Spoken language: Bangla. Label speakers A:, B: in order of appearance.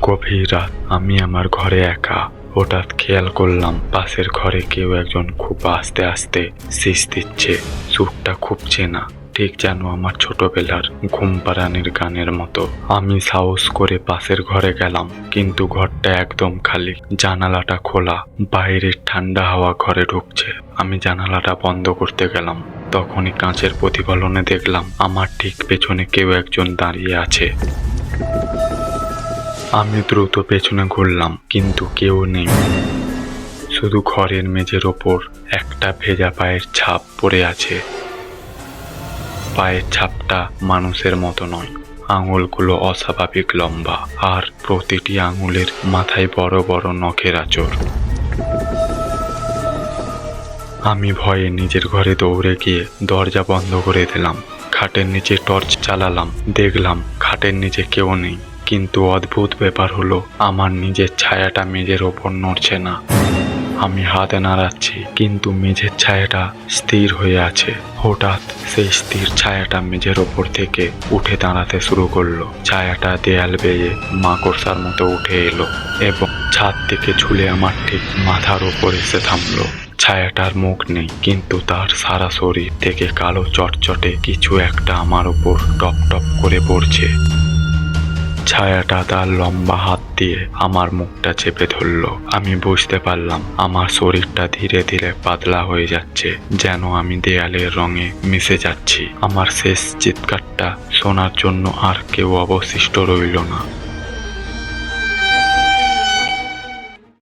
A: গভীর রাত, আমি আমার ঘরে একা। হঠাৎ খেয়াল করলাম পাশের ঘরে কেউ একজন খুব আস্তে আস্তে শিস দিচ্ছে। সুরটা খুব চেনা, ঠিক যেন আমার ছোটবেলার ঘুম পাড়ানির গানের মতো। আমি সাহস করে পাশের ঘরে গেলাম, কিন্তু ঘরটা একদম খালি। জানালাটা খোলা, বাইরের ঠান্ডা হাওয়া ঘরে ঢুকছে। আমি জানালাটা বন্ধ করতে গেলাম, তখনই কাঁচের প্রতিফলনে দেখলাম আমার ঠিক পেছনে কেউ একজন দাঁড়িয়ে আছে। আমি দ্রুত পেছনে ঘুরলাম, কিন্তু কেউ নেই। শুধু ঘরের মেঝের ওপর একটা ভেজা পায়ের ছাপ পড়ে আছে। পায়ের ছাপটা মানুষের মতো নয়, আঙুলগুলো অস্বাভাবিক লম্বা, আর প্রতিটি আঙুলের মাথায় বড় বড় নখের আঁচড়। আমি ভয়ে নিজের ঘরে দৌড়ে গিয়ে দরজা বন্ধ করে দিলাম। খাটের নিচে টর্চ চালালাম, দেখলাম খাটের নিচে কেউ নেই। কিন্তু অদ্ভুত ব্যাপার হলো, আমার নিজের ছায়াটা মেঝের ওপর নড়ছে না। আমি হাতে নাড়াচ্ছি, কিন্তু মেঝের ছায়াটা স্থির হয়ে আছে। হঠাৎ সেই স্থির ছায়াটা মেঝের ওপর থেকে উঠে দাঁড়াতে শুরু করলো। ছায়াটা দেয়াল বেয়ে মাকড়সার মতো উঠে এলো এবং ছাদ থেকে ঝুলে আমার ঠিক মাথার ওপর এসে থামলো। ছায়াটার মুখ নেই, কিন্তু তার সারা শরীর থেকে কালো চটচটে কিছু একটা আমার উপর টপ টপ করে পড়ছে। ছায়াটা তার লম্বা হাত দিয়ে আমার মুখটা চেপে ধরলো। আমি বুঝতে পারলাম আমার শরীরটা ধীরে ধীরে পাতলা হয়ে যাচ্ছে, যেন আমি দেয়ালের রঙে মিশে যাচ্ছি। আমার শেষ চিৎকারটা শোনার জন্য আর কেউ অবশিষ্ট রইল না।